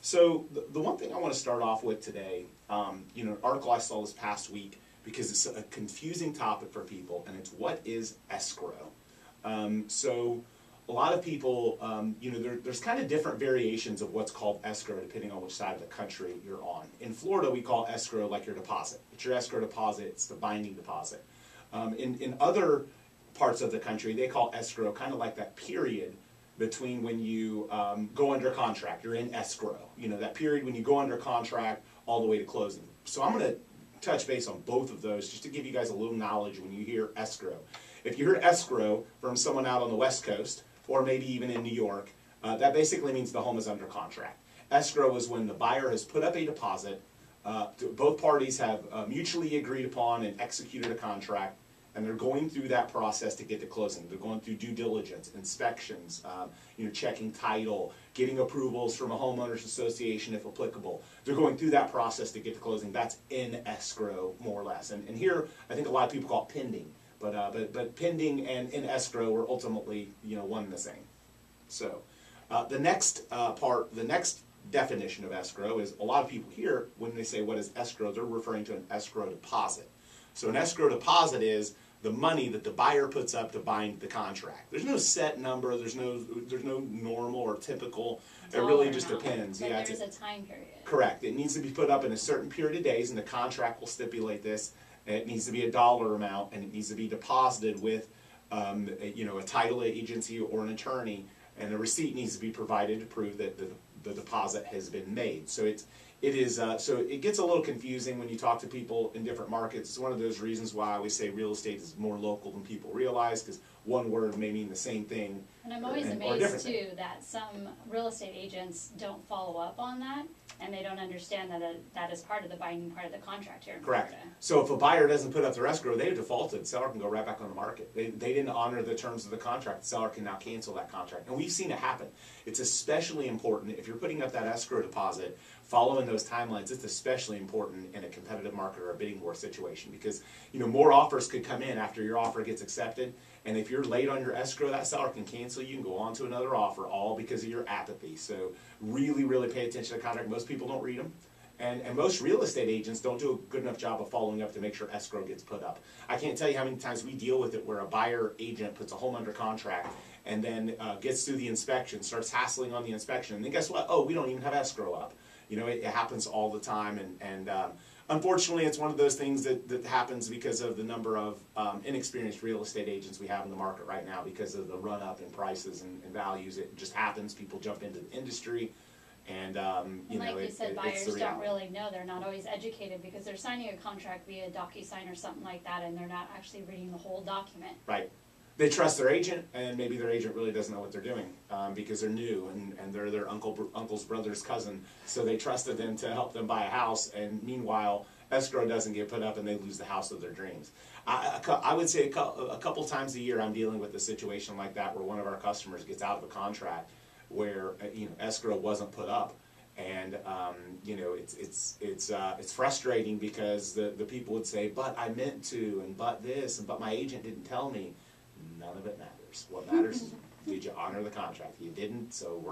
So the one thing I want to start off with today, an article I saw this past week because it's a confusing topic for people, and it's what is escrow? So a lot of people, there's kind of different variations of what's called escrow depending on which side of the country you're on. In Florida, we call escrow like your deposit. It's your escrow deposit. It's the binding deposit. In other parts of the country, they call escrow kind of like that period between when you go under contract. You're in escrow. That period when you go under contract all the way to closing. So I'm going to touch base on both of those just to give you guys a little knowledge when you hear escrow. If you hear escrow from someone out on the West Coast, or maybe even in New York, that basically means the home is under contract. Escrow is when the buyer has put up a deposit, both parties have mutually agreed upon and executed a contract, and they're going through that process to get to closing. They're going through due diligence, inspections, checking title, getting approvals from a homeowners association if applicable. They're going through that process to get to closing. That's in escrow, more or less. And here, I think a lot of people call it pending. But pending and in escrow are ultimately one and the same. So the next the next definition of escrow is a lot of people here when they say what is escrow, they're referring to an escrow deposit. So an escrow deposit is the money that the buyer puts up to bind the contract. There's no set number. There's no normal or typical. It really just depends. But there's a time period. Correct. It needs to be put up in a certain period of days, and the contract will stipulate this. It needs to be a dollar amount, and it needs to be deposited with, a title agency or an attorney, and a receipt needs to be provided to prove that the deposit has been made. So so it gets a little confusing when you talk to people in different markets. It's one of those reasons why I always say real estate is more local than people realize, because one word may mean the same thing. And I'm always amazed too that some real estate agents don't follow up on that, and they don't understand that that is part of the binding part of the contract here in Correct. Florida. So if a buyer doesn't put up their escrow, they've defaulted. The seller can go right back on the market. They didn't honor the terms of the contract. The seller can now cancel that contract. And we've seen it happen. It's especially important if you're putting up that escrow deposit, following those timelines. It's especially important in a competitive market or a bidding war situation because more offers could come in after your offer gets accepted. And if you're late on your escrow, that seller can cancel you and go on to another offer, all because of your apathy. So really, really pay attention to the contract. Most people don't read them. And most real estate agents don't do a good enough job of following up to make sure escrow gets put up. I can't tell you how many times we deal with it where a buyer agent puts a home under contract and then gets through the inspection, starts hassling on the inspection, and then guess what? Oh, we don't even have escrow up. It happens all the time, and unfortunately, it's one of those things that happens because of the number of inexperienced real estate agents we have in the market right now because of the run-up in prices and values. It just happens. People jump into the industry, and like you said, buyers don't really know. They're not always educated because they're signing a contract via DocuSign or something like that, and they're not actually reading the whole document. Right. They trust their agent, and maybe their agent really doesn't know what they're doing because they're new and they're their uncle's brother's cousin, so they trusted them to help them buy a house, and meanwhile, escrow doesn't get put up and they lose the house of their dreams. I would say a couple times a year I'm dealing with a situation like that where one of our customers gets out of a contract where escrow wasn't put up, and it's frustrating because the people would say, but I meant to, and but this, and but my agent didn't tell me. None of it matters. What matters is did you honor the contract? You didn't, so we're